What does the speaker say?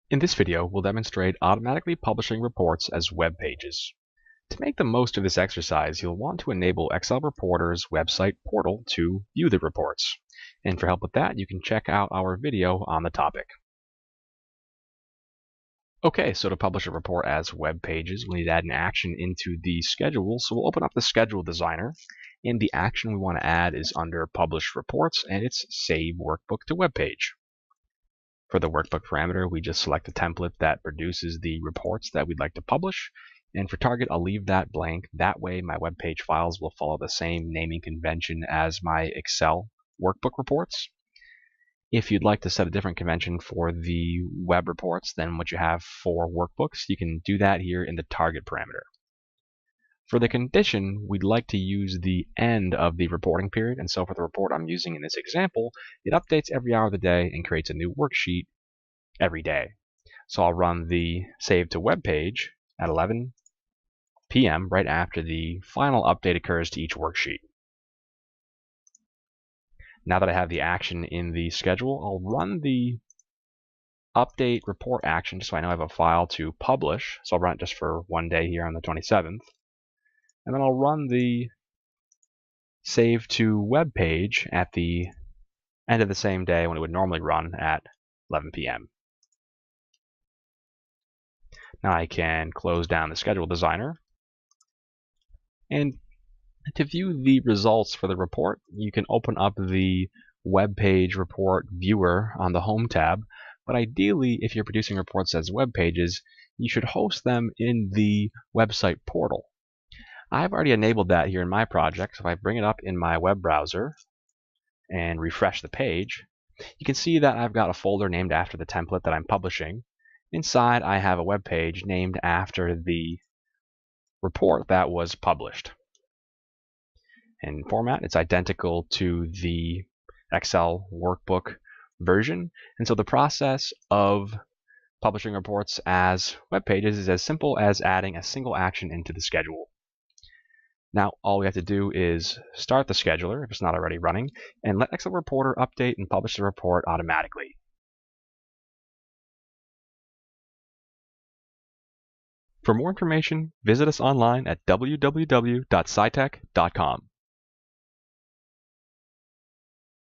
In this video, we'll demonstrate automatically publishing reports as web pages. To make the most of this exercise, you'll want to enable XLReporter's website portal to view the reports. And for help with that, you can check out our video on the topic. Okay, so to publish a report as web pages, we need to add an action into the schedule. So we'll open up the schedule designer, and the action we want to add is under Publish Reports, and it's Save Workbook to Web Page. For the workbook parameter, we just select a template that produces the reports that we'd like to publish. And for target, I'll leave that blank. That way, my web page files will follow the same naming convention as my Excel workbook reports. If you'd like to set a different convention for the web reports than what you have for workbooks, you can do that here in the target parameter. For the condition, we'd like to use the end of the reporting period, and so for the report I'm using in this example, it updates every hour of the day and creates a new worksheet every day. So I'll run the save to web page at 11 p.m. right after the final update occurs to each worksheet. Now that I have the action in the schedule, I'll run the update report action just so I know I have a file to publish. So I'll run it just for one day here on the 27th. And then I'll run the save to web page at the end of the same day when it would normally run at 11 p.m. Now I can close down the schedule designer. And to view the results for the report, you can open up the web page report viewer on the Home tab. But ideally, if you're producing reports as web pages, you should host them in the website portal. I've already enabled that here in my project. So if I bring it up in my web browser and refresh the page, you can see that I've got a folder named after the template that I'm publishing. Inside, I have a web page named after the report that was published. In format, it's identical to the Excel workbook version. And so the process of publishing reports as web pages is as simple as adding a single action into the schedule. Now, all we have to do is start the scheduler, if it's not already running, and let XLReporter update and publish the report automatically. For more information, visit us online at www.scitech.com.